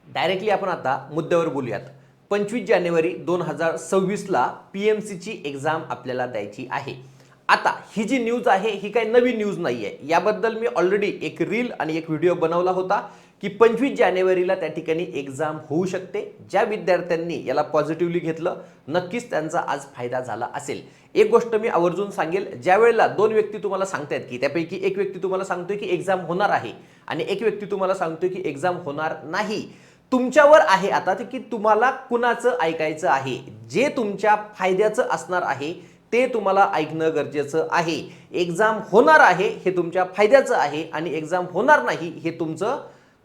Directly आपण आता मुद्द्यावर बोलूयात. 25 जानेवारी 2026ला PMCची एक्झाम आपल्याला द्यायची आहे. आता ही जी न्यूज आहे ही काही नवीन न्यूज नाही आहे. याबद्दल मी ऑलरेडी एक रील आणि एक व्हिडिओ बनवला होता की 25 जानेवारीला त्या ठिकाणी एक्झाम होऊ शकते. ज्या विद्यार्थ्यांनी याला पॉझिटिव्हली घेतलं नक्कीच त्यांचा आज फायदा झाला असेल. एक गोष्ट मी आवर्जून सांगेल, ज्या वेळेला दोन व्यक्ती तुम्हाला सांगतायत की त्यापैकी एक व्यक्ती तुम्हाला सांगतोय की एक्झाम होणार आहे आणि एक व्यक्ती तुम्हाला सांगतोय की एक्झाम होणार नाही, तुमच्यावर आहे आता की तुम्हाला कुणाचं ऐकायचं आहे. जे तुमच्या फायद्याचं असणार आहे ते तुम्हाला ऐकणं गरजेचं आहे. एक्झाम होणार आहे हे तुमच्या फायद्याचं आहे आणि एक्झाम होणार नाही हे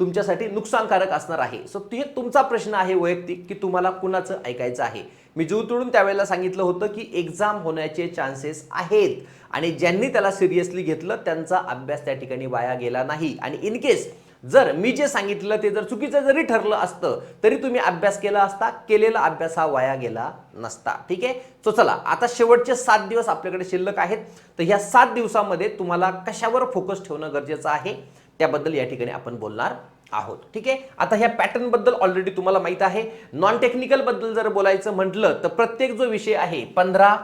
तुमच्यासाठी नुकसानकारक असणार आहे. सो हे तुमचा प्रश्न आहे वैयक्तिक की तुम्हाला कुणाचं ऐकायचं आहे. मी जीव तोडून त्यावेळेला सांगितलं होतं की एक्झाम होण्याचे चान्सेस आहेत आणि ज्यांनी त्याला सिरियसली घेतलं त्यांचा अभ्यास त्या ठिकाणी वाया गेला नाही. आणि इन केस जर मी जे सांगितलं ते जर चुकीचं जरी ठरलं असतं तरी तुम्ही अभ्यास केला असता, केलेला अभ्यास हा वाया गेला नसता. ठीक आहे. तो चला आता शेवटचे 7 दिवस आपल्याकडे शिल्लक आहेत. तर ह्या 7 दिवसामध्ये तुम्हाला कशावर फोकस ठेवणं गरजेचं आहे त्याबद्दल या ठिकाणी आपण बोलणार आहोत. ठीक आहे. आता ह्या पॅटर्न बद्दल ऑलरेडी तुम्हाला माहित आहे. नॉन टेक्निकल बद्दल जर बोलायचं म्हटलं तर प्रत्येक जो विषय आहे 15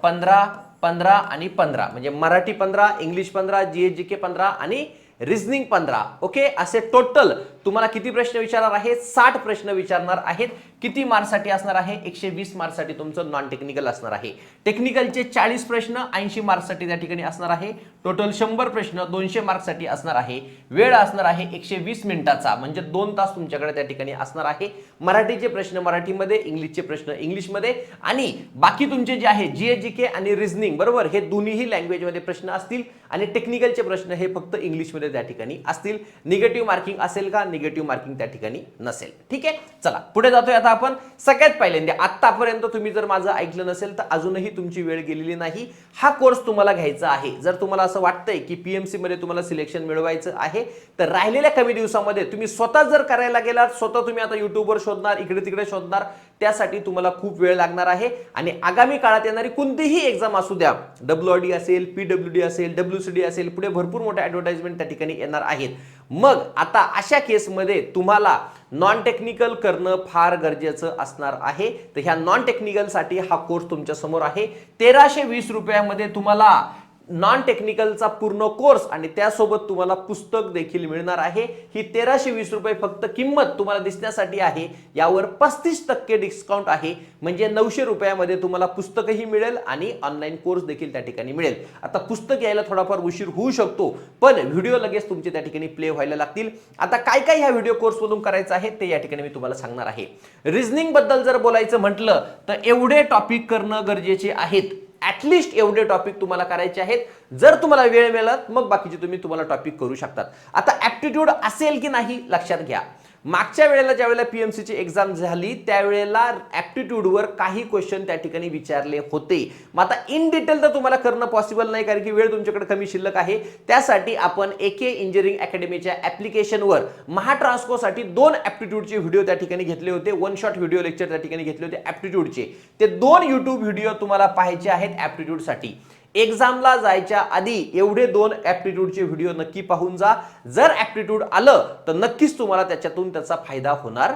15 15 आणि 15 म्हणजे मराठी 15, इंग्लिश 15, GS/GK 15 आणि रिझनिंग 15. ओके. असे टोटल तुम्हाला किती प्रश्न विचारणार आहेत? 60 प्रश्न विचारणार आहेत. किती मार्क्ससाठी असणार आहे? 120 मार्क्ससाठी तुमचं नॉन टेक्निकल असणार आहे. टेक्निकलचे 40 प्रश्न 80 मार्क्ससाठी त्या ठिकाणी असणार आहे. टोटल 100 प्रश्न 200 मार्क्ससाठी असणार आहे. वेळ असणार आहे 120 मिनिटाचा म्हणजे 2 तास तुमच्याकडे त्या ठिकाणी असणार आहे. मराठीचे प्रश्न मराठीमध्ये, इंग्लिशचे प्रश्न इंग्लिशमध्ये आणि बाकी तुमचे जे आहे GS/GK आणि रिझनिंग बरोबर हे दोन्हीही लँग्वेजमध्ये प्रश्न असतील आणि टेक्निकलचे प्रश्न हे फक्त इंग्लिशमध्ये त्या ठिकाणी असतील. निगेटिव्ह मार्किंग असेल का? निगेटिव्ह मार्किंग त्या ठिकाणी नसेल. ठीक आहे. चला पुढे जातोय. आता आपण सगळ्यात पहिल्यांदा आतापर्यंत तुम्ही जर माझं ऐकलं नसेल तर अजूनही तुमची वेळ गेलेली नाही. हा कोर्स तुम्हाला घ्यायचा आहे. जर तुम्हाला असं वाटतंय की PMC मध्ये तुम्हाला सिलेक्शन मिळवायचं आहे तर राहिलेल्या कमी दिवसामध्ये तुम्ही स्वतः जर करायला गेलात, स्वतः तुम्ही आता युट्यूबवर शोधणार, इकडे तिकडे शोधणार, त्यासाठी तुम्हाला खूप वेळ लागणार आहे. आणि आगामी काळात येणारी कोणतीही एक्झाम असू द्या, WRD असेल, PWD असेल, WCD असेल, पुढे भरपूर मोठ्या ॲडव्हर्टाइजमेंट त्या ठिकाणी येणार आहेत. मग आता अशा केसमध्ये तुम्हाला नॉन टेक्निकल करणं फार गरजेचं असणार आहे. तर ह्या नॉन टेक्निकलसाठी हा कोर्स तुमच्या समोर आहे. 1320 रुपयामध्ये तुम्हाला नॉन टेक्निकलचा पूर्ण कोर्स आणि त्यासोबत तुम्हाला पुस्तक देखील मिळणार आहे. ही 1320 रुपये फक्त किंमत तुम्हाला दिसण्यासाठी आहे. यावर 35% डिस्काउंट आहे म्हणजे 900 रुपयामध्ये तुम्हाला पुस्तकही मिळेल आणि ऑनलाईन कोर्स देखील त्या ठिकाणी मिळेल. आता पुस्तक यायला थोडाफार उशीर होऊ शकतो पण व्हिडिओ लगेच तुमचे त्या ठिकाणी प्ले व्हायला लागतील. आता काय काय ह्या व्हिडिओ कोर्समधून करायचं आहे ते या ठिकाणी मी तुम्हाला सांगणार आहे. रिझनिंग बद्दल जर बोलायचं म्हटलं तर एवढे टॉपिक करणं गरजेचे आहेत. ॲटलिस्ट एवढे टॉपिक तुम्हाला करायचे आहेत. जर तुम्हाला वेळ मिळाला मग बाकीचे तुम्हाला टॉपिक करू शकतात. आता ॲप्टिट्यूड असेल की नाही लक्षात घ्या. मागच्या वेळेला ज्या वेळेला PMCची एक्झाम झाली त्यावेळेला ॲप्टिट्यूडवर काही क्वेश्चन त्या ठिकाणी विचारले होते. मग आता इन डिटेल तर तुम्हाला करणं पॉसिबल नाही कारण की वेळ तुमच्याकडे कमी शिल्लक आहे. त्यासाठी आपण AK इंजिनिअरिंग अकॅडमीच्या ॲप्लिकेशनवर महाट्रान्सकोसाठी 2 ॲप्टिट्यूडचे व्हिडिओ त्या ठिकाणी घेतले होते. 1 शॉट व्हिडिओ लेक्चर त्या ठिकाणी घेतले होते ॲप्टिट्यूडचे. ते 2 YouTube व्हिडिओ तुम्हाला पाहायचे आहेत ॲप्टिट्यूडसाठी. एक्झामला जायच्या आधी एवढे 2 ॲप्टिट्यूडचे व्हिडिओ नक्की पाहून जा. जर ॲप्टिट्यूड आलं तर नक्कीच तुम्हाला त्याचा फायदा होणार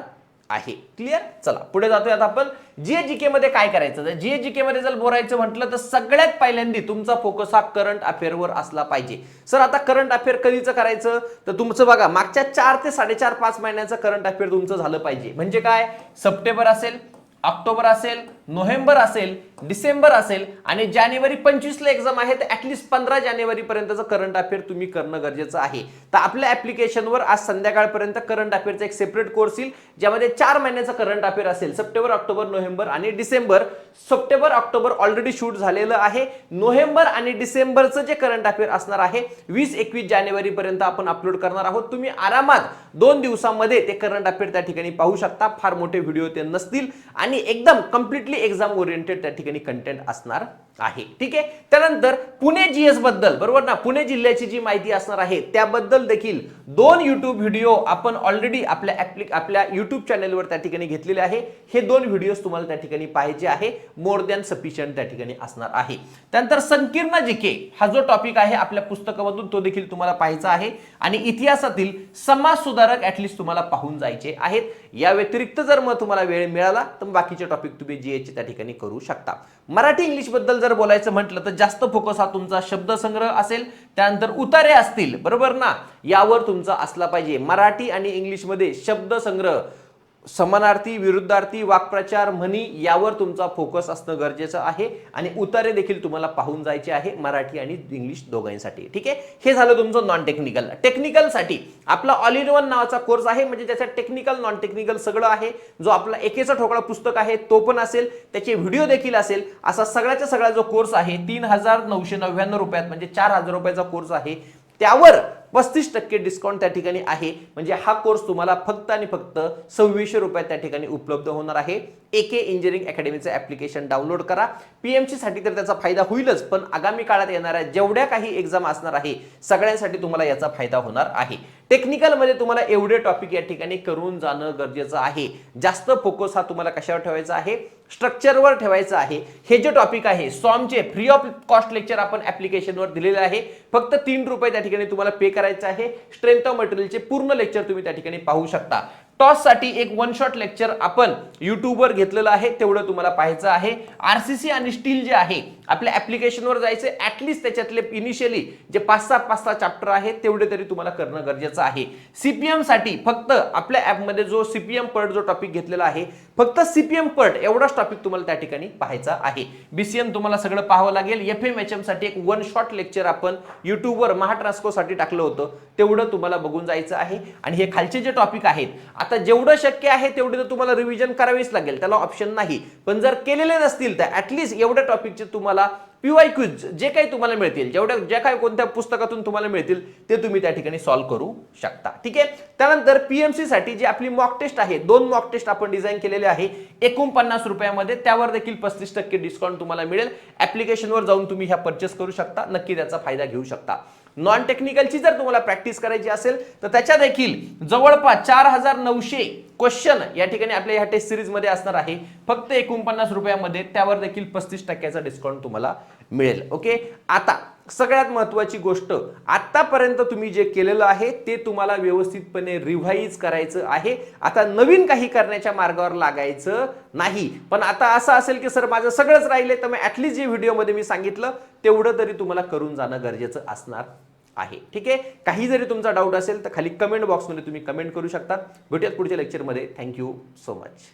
आहे. क्लिअर. चला पुढे जातोय. आता आपण GS/GK मध्ये काय करायचं. तर GS/GK मध्ये जर बोलायचं म्हटलं तर सगळ्यात पहिल्यांदा तुमचा फोकस हा करंट अफेअरवर असला पाहिजे. सर आता करंट अफेअर कधीचं करायचं तर तुमचं बघा मागच्या 4 ते 4.5 महिन्याचं करंट अफेअर तुमचं झालं पाहिजे. म्हणजे काय? सप्टेंबर असेल, ऑक्टोबर असेल, नोव्हेंबर असेल, डिसेंबर असेल आणि जानेवारी 25 ला एक्झाम आहे तर ॲटलिस्ट 15 जानेवारी पर्यंतचं करंट अफेअर तुम्ही करणं गरजेचं आहे. तर आपल्या ॲप्लिकेशनवर आज संध्याकाळपर्यंत करंट अफेअरचा एक सेपरेट कोर्स येईल ज्यामध्ये 4 महिन्याचं करंट अफेअर असेल. सप्टेंबर, ऑक्टोबर, नोव्हेंबर आणि December. September, October already shoot झालेलं आहे. नोव्हेंबर आणि डिसेंबरचं जे करंट अफेअर असणार आहे 20-21 जानेवारी पर्यंत आपण अपलोड करणार आहोत. तुम्ही आरामात 2 दिवसांमध्ये ते करंट अफेअर त्या ठिकाणी पाहू शकता. फार मोठे व्हिडिओ ते नसतील आणि एकदम कम्प्लिटली एक्झाम ओरिएंटेड त्या ठिकाणी कंटेंट असणार आहे. ठीक आहे. त्यानंतर पुणे जीएस बद्दल, बरोबर ना, पुणे जिल्ह्याची जी माहिती असणार आहे त्याबद्दल देखील 2 YouTube व्हिडिओ आपण ऑलरेडी आपल्या YouTube चॅनलवर त्या ठिकाणी घेतलेले आहे. हे 2 व्हिडिओज तुम्हाला त्या ठिकाणी पाहायचे आहे. मोर दॅन सफिशियंट त्या ठिकाणी असणार आहे. त्यानंतर संकीर्ण जीके हा जो टॉपिक आहे आपल्या पुस्तकामधून तो देखील तुम्हाला पाहायचा आहे आणि इतिहासातील समाज सुधारक ऍटलीस्ट तुम्हाला पाहून जायचे आहेत. या व्यतिरिक्त जर मग तुम्हाला वेळ मिळाला तर बाकीचे टॉपिक तुम्ही जीएचे त्या ठिकाणी करू शकता. मराठी इंग्लिश बद्दल जर बोलायचं म्हटलं तर जास्त फोकस हा तुमचा शब्दसंग्रह असेल, त्यानंतर उतारे असतील, बरोबर ना, यावर तुमचा असला पाहिजे. मराठी आणि इंग्लिश मध्ये शब्दसंग्रह, समानार्थी, विरुद्धार्थी, वाक्प्रचार, म्हणी यावर तुमचा फोकस असणं गरजेचं आहे आणि उतारे देखील तुम्हाला पाहून जायचे आहे मराठी आणि इंग्लिश दोघांसाठी. ठीक आहे. हे झालं तुमचं नॉन टेक्निकल. टेक्निकलसाठी आपला ऑल इन वन नावाचा कोर्स आहे, म्हणजे त्याच्यात टेक्निकल नॉन टेक्निकल सगळं आहे. जो आपला एकेचा ठोकळा पुस्तक आहे तो पण असेल, त्याचे व्हिडिओ देखील असेल, असा सगळ्याचा सगळा जो कोर्स आहे 3,999 रुपयात म्हणजे 4,000 रुपयाचा कोर्स आहे. त्यावर 35% डिस्काउंट त्या ठिकाणी आहे. म्हणजे हा कोर्स तुम्हाला फक्त आणि फक्त 2600 रुपयात त्या ठिकाणी उपलब्ध होणार आहे. एके इंजिनिअरिंग अकॅडमीचं ऍप्लिकेशन डाउनलोड करा. पीएमसी साठी तर त्याचा फायदा होईलच, पण आगामी काळात येणाऱ्या जेवढ्या काही एक्झाम असणार आहे सगळ्यांसाठी तुम्हाला याचा फायदा होणार आहे. टेक्निकल मध्ये तुम्हाला एवढे टॉपिक या ठिकाणी करून जाणं गरजेचं आहे. जास्त फोकस हा तुम्हाला कशावर ठेवायचा आहे, स्ट्रक्चरवर ठेवायचं आहे. हे जे टॉपिक आहे सॉमचे फ्री ऑफ कॉस्ट लेक्चर आपण ऍप्लिकेशनवर दिलेले आहे. फक्त 3 रुपये त्या ठिकाणी तुम्हाला पे करायचं आहे. स्ट्रेंथ ऑफ मटेरियलचे पूर्ण लेक्चर तुम्ही त्या ठिकाणी पाहू शकता. टॉस साठी एक वन शॉट लेक्चर आपण युट्यूबवर घेतलेलं आहे, तेवढं तुम्हाला पाहायचं आहे. आरसीसी आणि स्टील जे आहे आपल्या ऍप्लिकेशनवर जायचं, ऍटलीस्ट त्याच्यातले इनिशियली जे 5-6 चॅप्टर आहेत तेवढे तरी तुम्हाला करणं गरजेचं आहे. सीपीएम साठी फक्त आपल्या ऍपमध्ये जो सीपीएम पर्ट जो टॉपिक घेतलेला आहे, फक्त सीपीएम पर्ट एवढाच टॉपिक तुम्हाला त्या ठिकाणी पाहायचा आहे. बीसीएम तुम्हाला सगळं पाहावं लागेल. एफएमएचएम साठी एक वन शॉट लेक्चर आपण युट्यूबवर महाट्रान्सको साठी टाकलं होतं, तेवढं तुम्हाला बघून जायचं आहे. आणि हे खालचे जे टॉपिक आहेत, आता जेवढं शक्य आहे तेवढे तर तुम्हाला रिव्हिजन करावीच लागेल, त्याला ऑप्शन नाही. पण जर केलेले नसतील तर ऍटलीस्ट एवढ्या टॉपिकचे तुम्हाला पीवायक्यूज जे काही तुम्हाला मिळतील, ज्या काही कोणत्या पुस्तकातून तुम्हाला मिळतील ते तुम्ही त्या ठिकाणी सॉल्व्ह करू शकता. ठीक आहे. त्यानंतर पीएमसी साठी जी आपली मॉक टेस्ट आहे, 2 मॉक टेस्ट आपण डिझाईन केलेले आहे 49 रुपयामध्ये. त्यावर देखील 35% डिस्काउंट तुम्हाला मिळेल. ऍप्लिकेशनवर जाऊन तुम्ही ह्या परचेस करू शकता, नक्की त्याचा फायदा घेऊ शकता. नॉन टेक्निकलची जर तुम्हाला प्रॅक्टिस करायची असेल तर त्याच्या देखील जवळपास 4,900 क्वेश्चन या ठिकाणी आपल्या ह्या टेस्ट सिरीज मध्ये असणार आहे, फक्त 49 रुपयामध्ये. त्यावर देखील 35% डिस्काउंट तुम्हाला मिळेल. ओके. आता सगळ्यात महत्त्वाची गोष्ट, आतापर्यंत तुम्ही जे केलेलं आहे ते तुम्हाला व्यवस्थितपणे रिव्हाइज करायचं आहे. आता नवीन काही करण्याच्या मार्गावर लागायचं नाही. पण आता असं असेल की सर माझं सगळंच राहिले, तर मग ऍटलीस्ट जे व्हिडिओमध्ये मी सांगितलं तेवढं तरी तुम्हाला करून जाणं गरजेचं असणार आहे. ठीक आहे. काही जरी तुमचा डाऊट असेल तर खाली कमेंट बॉक्समध्ये तुम्ही कमेंट करू शकता. भेटूयात पुढच्या लेक्चरमध्ये. Thank you so much.